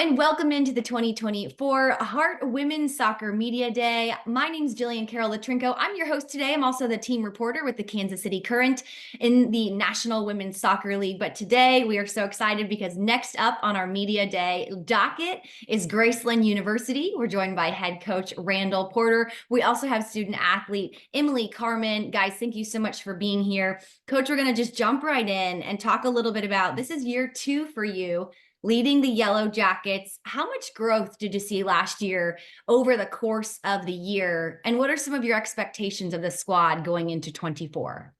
and welcome into the 2024 Heart Women's Soccer Media Day. My name is Jillian Carol Latrinko. I'm your host today. I'm also the team reporter with the Kansas City Current in the National Women's Soccer League. But today we are so excited because next up on our Media Day docket is Graceland University. We're joined by head coach Randall Porter. We also have student athlete Emily Carmen. Guys, thank you so much for being here. Coach, we're going to just jump right in and talk a little bit about this is year 2 for you leading the Yellow Jackets. How much growth did you see last year over the course of the year? And what are some of your expectations of the squad going into 24?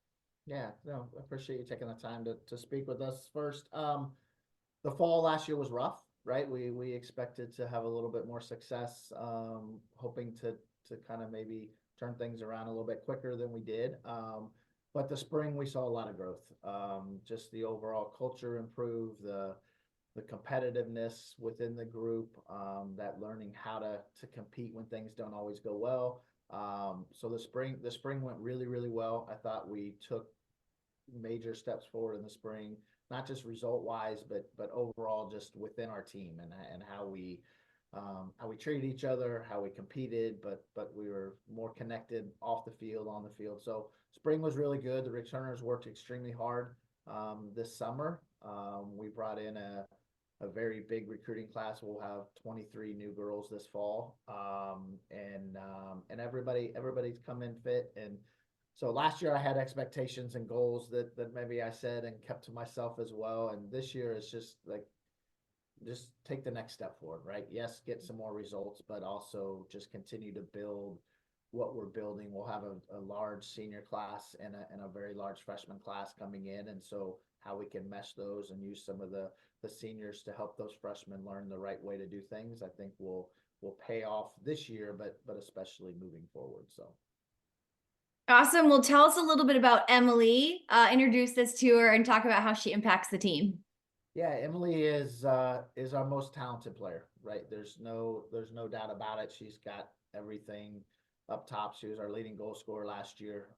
Yeah, no, I appreciate you taking the time to speak with us first. The fall last year was rough, right? We expected to have a little bit more success, hoping to kind of maybe turn things around a little bit quicker than we did. But the spring we saw a lot of growth. Just the overall culture improve, the competitiveness within the group, that learning how to compete when things don't always go well. So the spring went really, really well. I thought we took major steps forward in the spring, not just result wise, but overall just within our team and how we treated each other, how we competed, but we were more connected off the field, on the field. So spring was really good. The returners worked extremely hard this summer. We brought in a very big recruiting class. We'll have 23 new girls this fall, and everybody's come in fit. And so last year I had expectations and goals that maybe I said and kept to myself as well. And this year is just take the next step forward, right? Yes, get some more results, but also just continue to build what we're building. We'll have a large senior class and a very large freshman class coming in, and so how we can mesh those and use some of the seniors to help those freshmen learn the right way to do things, I think will pay off this year, but especially moving forward. So Awesome. Well, tell us a little bit about Emily. Introduce this to her and talk about how she impacts the team. yeah, Emily is our most talented player, right? There's no doubt about it. She's got everything up top. She was our leading goal scorer last year.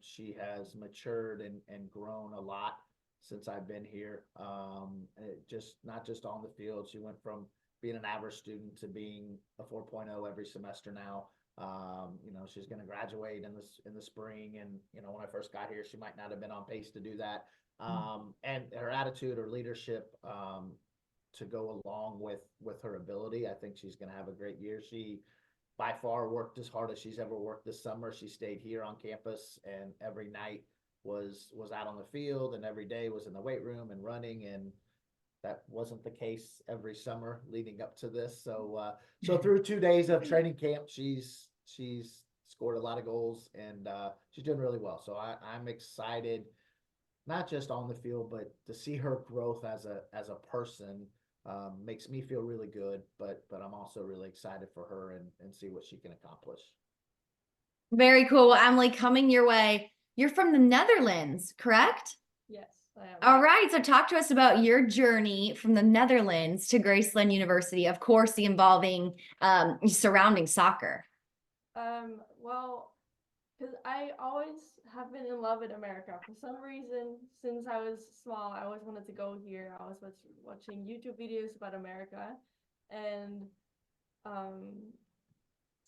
She has matured and grown a lot since I've been here. Not just on the field. She went from being an average student to being a 4.0 every semester now. She's going to graduate in the spring, and when I first got here, she might not have been on pace to do that. And her attitude, her leadership, to go along with her ability, I think she's going to have a great year. She by far worked as hard as she's ever worked this summer. She stayed here on campus, and every night was out on the field, and every day was in the weight room and running, and that wasn't the case every summer leading up to this. So through 2 days of training camp, she's scored a lot of goals, and she's doing really well. So I'm excited, not just on the field, but to see her growth as a person. Makes me feel really good, but I'm also really excited for her and see what she can accomplish. Very cool. Well, Emily, coming your way. You're from the Netherlands, correct? Yes, I am. All right. So talk to us about your journey from the Netherlands to Graceland University. Of course, the involving surrounding soccer. Well, because I always have been in love with America. For some reason, since I was small, I always wanted to go here. I was watching YouTube videos about America. And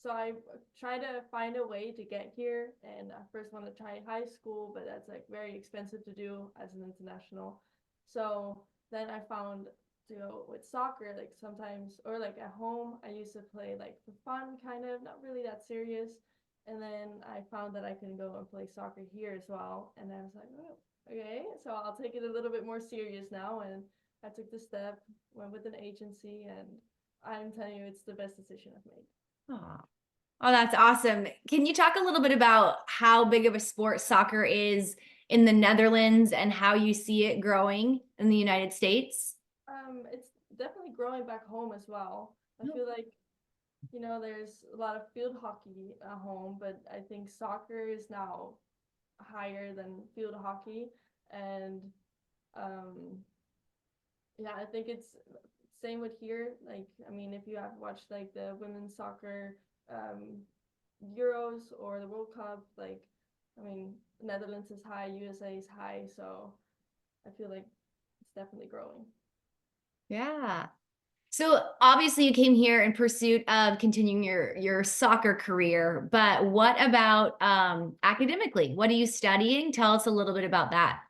so I tried to find a way to get here. And I first wanted to try high school, but that's like very expensive to do as an international. So then I found to go with soccer, like sometimes, or like at home, I used to play like for fun, kind of, not really that serious. And then I found that I can go and play soccer here as well. And I was like, oh, okay, so I'll take it a little bit more serious now. And I took the step, went with an agency, and I'm telling you, it's the best decision I've made. Oh, that's awesome. Can you talk a little bit about how big of a sport soccer is in the Netherlands and how you see it growing in the United States? It's definitely growing back home as well. I feel like there's a lot of field hockey at home, but I think soccer is now higher than field hockey. And yeah, I think it's same with here. Like, I mean, if you have watched like the women's soccer Euros or the World Cup, like, I mean, Netherlands is high, USA is high, so I feel like it's definitely growing. Yeah. So obviously you came here in pursuit of continuing your soccer career, but what about academically? What are you studying? Tell us a little bit about that.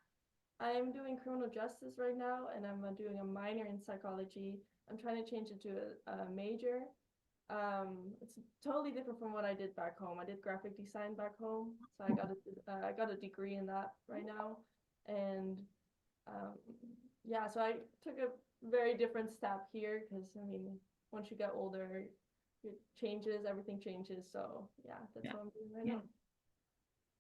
I'm doing criminal justice right now, and I'm doing a minor in psychology. I'm trying to change it to a major. It's totally different from what I did back home. I did graphic design back home, so I got a degree in that right now, and um, yeah, so I took a very different step here because I mean, once you get older, it changes, everything changes. So yeah, that's Yeah. what I'm doing right Yeah. now.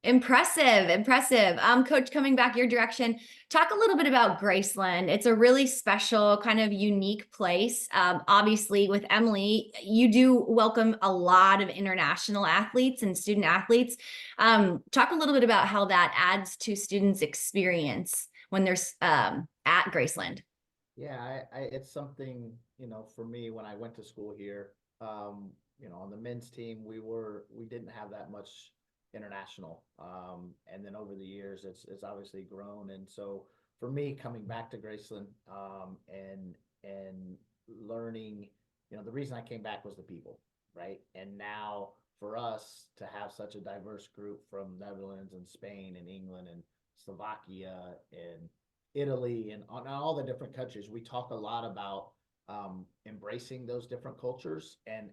Impressive, impressive. Coach, coming back your direction, talk a little bit about Graceland. It's a really special, kind of unique place. Obviously, with Emily, you do welcome a lot of international athletes and student athletes. Talk a little bit about how that adds to students' experience when they're at Graceland. Yeah, it's something, for me when I went to school here, on the men's team, we didn't have that much international. And then over the years, it's obviously grown. And so for me, coming back to Graceland, and learning, the reason I came back was the people, right? And now for us to have such a diverse group from Netherlands and Spain and England and Slovakia and Italy and on all the different countries, we talk a lot about embracing those different cultures, and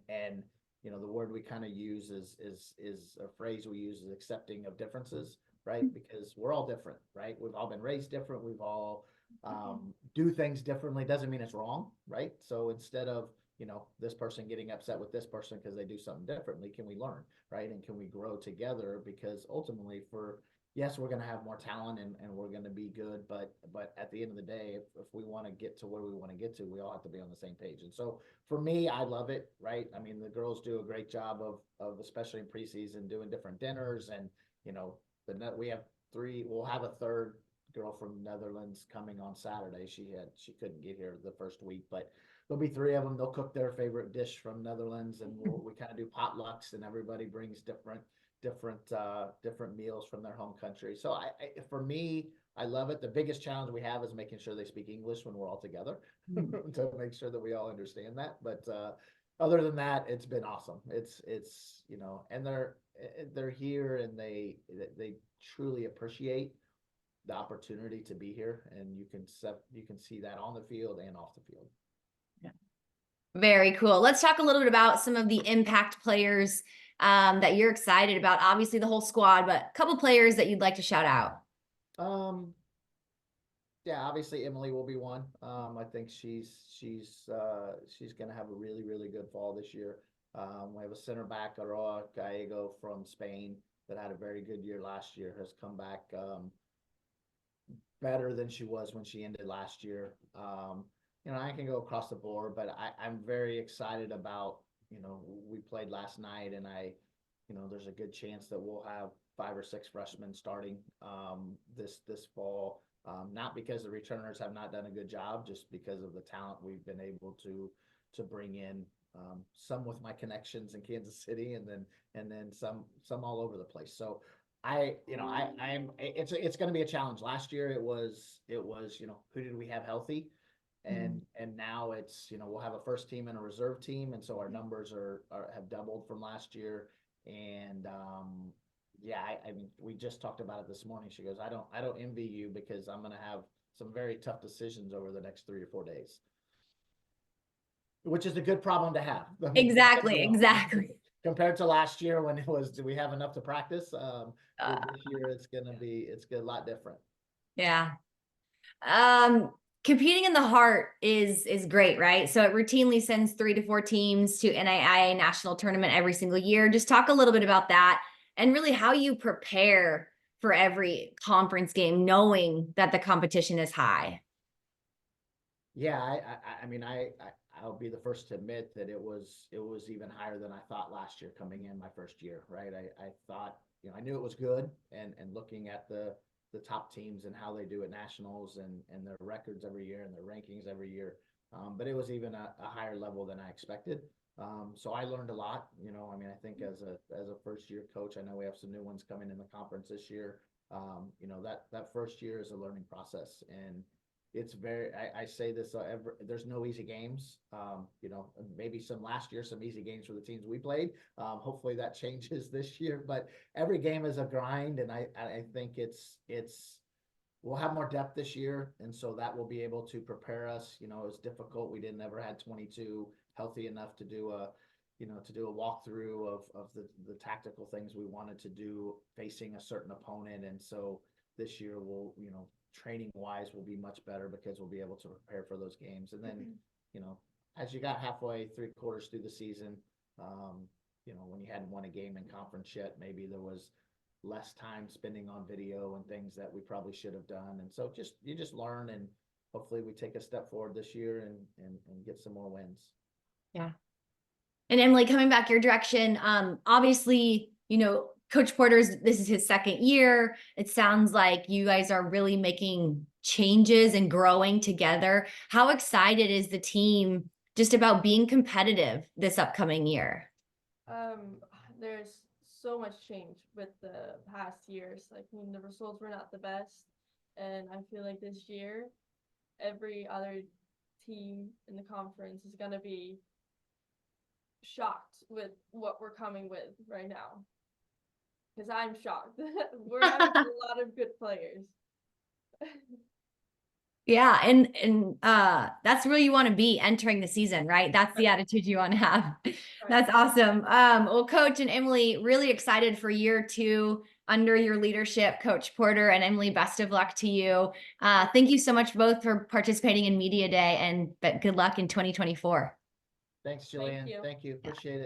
the word we kind of use is a phrase we use is accepting of differences, right? Because we're all different, right? We've all been raised different. We've all do things differently. Doesn't mean it's wrong, right? So instead of this person getting upset with this person because they do something differently, can we learn, right? And can we grow together? Because ultimately, yes, we're going to have more talent, and we're going to be good, but at the end of the day, if we want to get to where we want to get to, we all have to be on the same page. And so for me, I love it, right? I mean, the girls do a great job of especially in preseason, doing different dinners, and we have we'll have a third girl from Netherlands coming on Saturday. She couldn't get here the first week, but there'll be three of them. They'll cook their favorite dish from Netherlands, and we kind of do potlucks, and everybody brings different meals from their home country. So for me, I love it. The biggest challenge we have is making sure they speak English when we're all together to make sure that we all understand that. But other than that, it's been awesome. It's and they're here, and they truly appreciate the opportunity to be here, and you can see that on the field and off the field. Very cool. Let's talk a little bit about some of the impact players that you're excited about. Obviously, the whole squad, but a couple players that you'd like to shout out. Yeah, obviously Emily will be one. I think she's going to have a really, really good fall this year. We have a center back, Aroa Gallego from Spain, that had a very good year last year, has come back better than she was when she ended last year. I can go across the board, but I'm very excited about, we played last night, and there's a good chance that we'll have 5 or 6 freshmen starting this fall. Not because the returners have not done a good job, just because of the talent we've been able to bring in. Some with my connections in Kansas City, and then some all over the place. So it's going to be a challenge. Last year it was who did we have healthy, and now it's we'll have a first team and a reserve team, and so our numbers have doubled from last year. And yeah, I mean, we just talked about it this morning. She goes, I don't envy you, because I'm going to have some very tough decisions over the next 3 or 4 days, which is a good problem to have. Exactly. Compared to last year when it was, do we have enough to practice? This year it's a lot different. Yeah. Competing in the heart is great, right? So it routinely sends 3 to 4 teams to NAIA national tournament every single year. Just talk a little bit about that, and really how you prepare for every conference game, knowing that the competition is high. Yeah, I mean, I'll be the first to admit that it was even higher than I thought last year coming in my first year, right? I thought, I knew it was good, and looking at the top teams and how they do at nationals, and their records every year and their rankings every year. But it was even a higher level than I expected. So I learned a lot, I mean, I think as a first year coach, I know we have some new ones coming in the conference this year. That first year is a learning process, and it's very, I say this, there's no easy games. You know, maybe some last year, some easy games for the teams we played. Hopefully that changes this year, but every game is a grind. And I think we'll have more depth this year. And so that will be able to prepare us. You know, it was difficult. We didn't ever had 22 healthy enough to do a walkthrough of the tactical things we wanted to do facing a certain opponent. And so this year we'll, you know, training wise will be much better because we'll be able to prepare for those games. And then, you know, as you got halfway, 3/4 through the season, you know, when you hadn't won a game in conference yet, maybe there was less time spending on video and things that we probably should have done. And so you just learn, and hopefully we take a step forward this year and get some more wins. Yeah. And Emily, coming back your direction, obviously, you know, Coach Porter's, this is his second year. It sounds like you guys are really making changes and growing together. How excited is the team just about being competitive this upcoming year? There's so much change with the past years. Like, I mean, the results were not the best, and I feel like this year, every other team in the conference is gonna be shocked with what we're coming with right now. Because I'm shocked. We're having a lot of good players. Yeah, and that's where you want to be entering the season, right? That's the attitude you want to have. That's awesome. Well, Coach and Emily, really excited for year 2 under your leadership, Coach Porter and Emily. Best of luck to you. Thank you so much both for participating in Media Day, and good luck in 2024. Thanks, Jillian. Thank you. Thank you. Appreciate it.